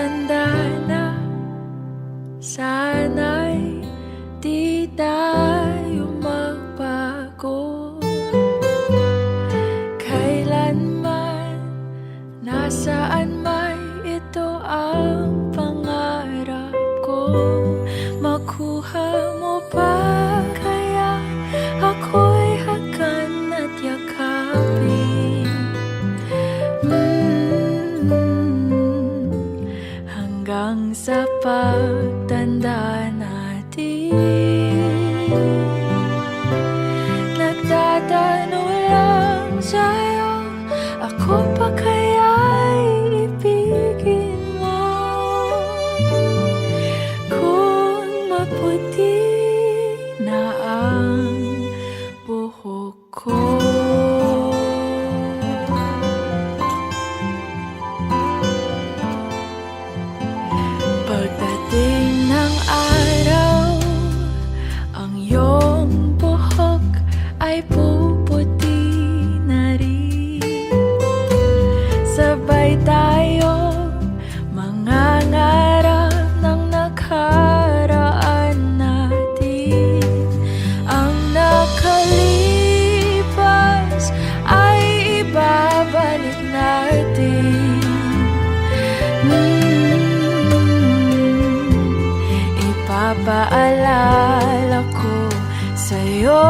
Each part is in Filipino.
pagtanda na, sana'y di tayo magbago. Kailanman, nasaan may ito ang pangarap ko. Makuha mo ba kaya ako'y hakan at yakapin? Hanggang sa pagtanda natin, nagtatanong lang sa'yo, ako pa kaya'y ibigin mo? Kung maputi na ang buhok ko. Pagdating ng araw, ang iyong buhok ay puputi na rin. Sabay tayo mangangarap ng nakaraan natin. Ang nakalipas ay ibabalik natin. Ipapaalala ko sa'yo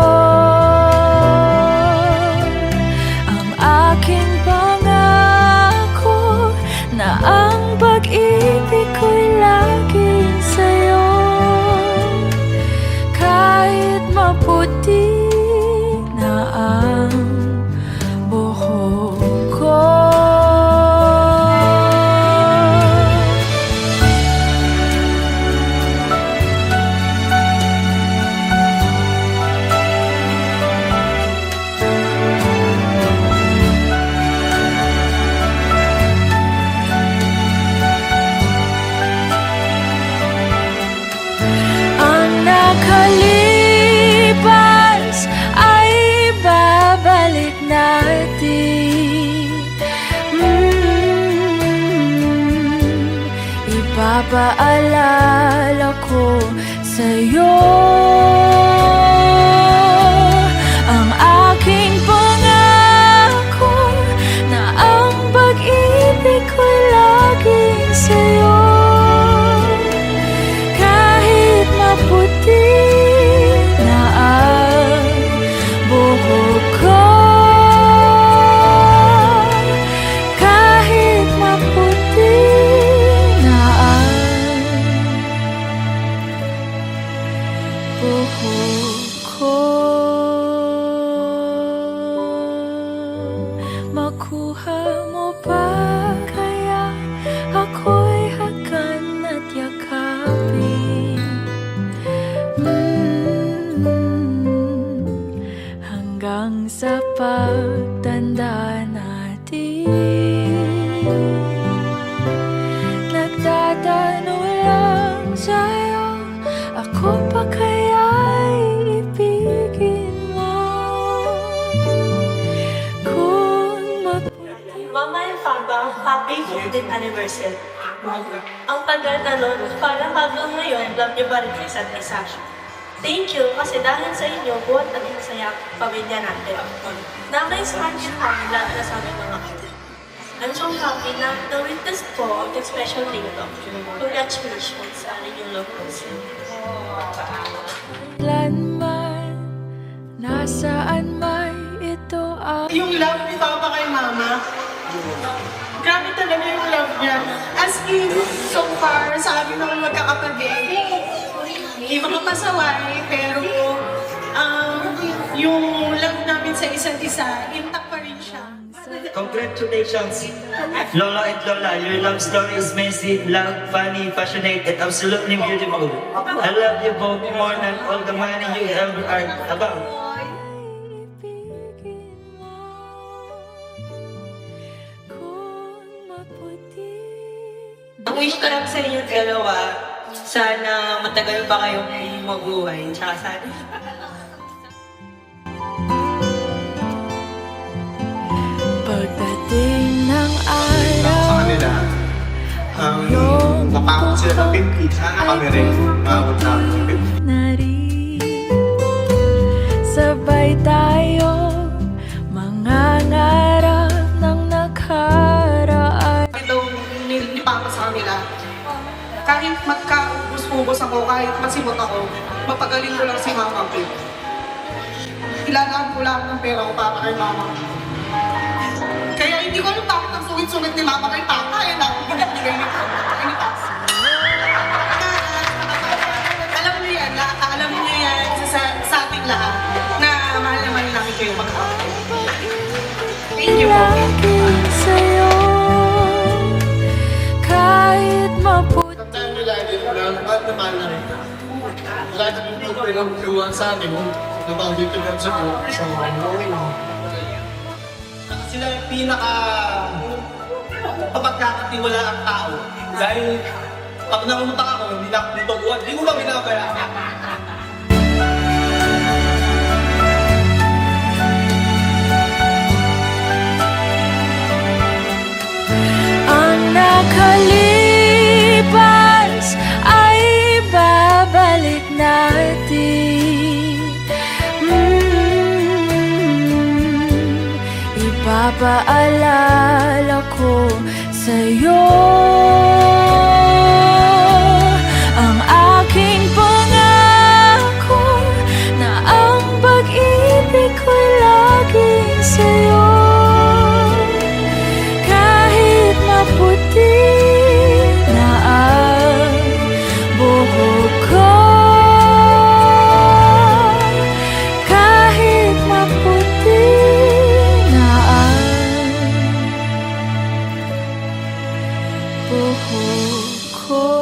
ang aking pangako na ang pag-ibig ko'y laging sa'yo. Kahit maputi na ang buhok ko. Nakalipas ay babalik natin. Ipapaalala ko sa'yo ang aking pangako na ang pag-ibig ko'y laging sa'yo. Kahit maputi na ang buhok ko, kahit maputi na ang buhok ko. Makuha mo ba kaya ako'y hakan at yakapin? Hanggang sa pagtanda natin, nagtatanong lang sa'yo, ako pa kaya'y ibigin mo? Kung Mama and Papa, happy 15th anniversary. Ang tagal na nun, parang hanggang ngayon, love niyo pa rin sa isa't isa. Thank you kasi dahil sa inyo, buhat at masaya ang pamilya natin. Naka-inspire din kami lahat na sa aming mga kapatid. I'm so happy na na-witness po ang special day ito. Congratulations sa inyong love person. kailanman, nasaan may ito ang Yung love ni Papa kay Mama, grabe talaga yung love niya. As in, so far, sa amin naman magkakapatid, hindi makapasaway, pero yung love namin sa isa't isa, intact pa rin siya. Congratulations, Lola and Lola. Your love story is messy, loud, funny, passionate, and absolutely beautiful. I love you both more than all the money you ever earned. About. ibigin mo. Kung maputi Ang wish ko lang sa inyo dalawa, sana matagal pa kayong mabuhay. Tsaka sana pagdating ng araw, Sa kanila, iyong Maabot sila ng 50. Sana kami rin. Maabot namin ng 50. na rin. Sabay tayo mangangarap ng nakaraan. Ito, ni Papa sa kanila. Kahit magkaubos-ubos ako, kahit masibot ako, mapagaling ko lang si Mama ko. Ilalagay ko lang ng pera ko para kay Mama. Kaya hindi ko alam bakit ang sungit-sungit ni Mama kay Papa. Eh, nakikibigay ni Papa. Alam niyo yan, alam niyo yan sa ating lahat na mahal naman namin kayo magkakapit. Thank you po. Laging sa'yo kahit maputi. Tandaan nyo lagi na mahal na mahal na rin. Wala na yung pinagkuhan sa amin. Nabang dito lang sa ko. So, sila yung pinaka kapagkakatiwala ang tao. Dahil pag nakumunta ako, hindi na ako dito buwan. Hindi ko ba binabayaran? Ang nakalipas ay babalik natin. Ipapaalala ko sa'yo ang aking pangako na ang pag-ibig ko'y laging sa'yo. Kahit maputi na ang buhok ko, kahit maputi na ang buhok ko.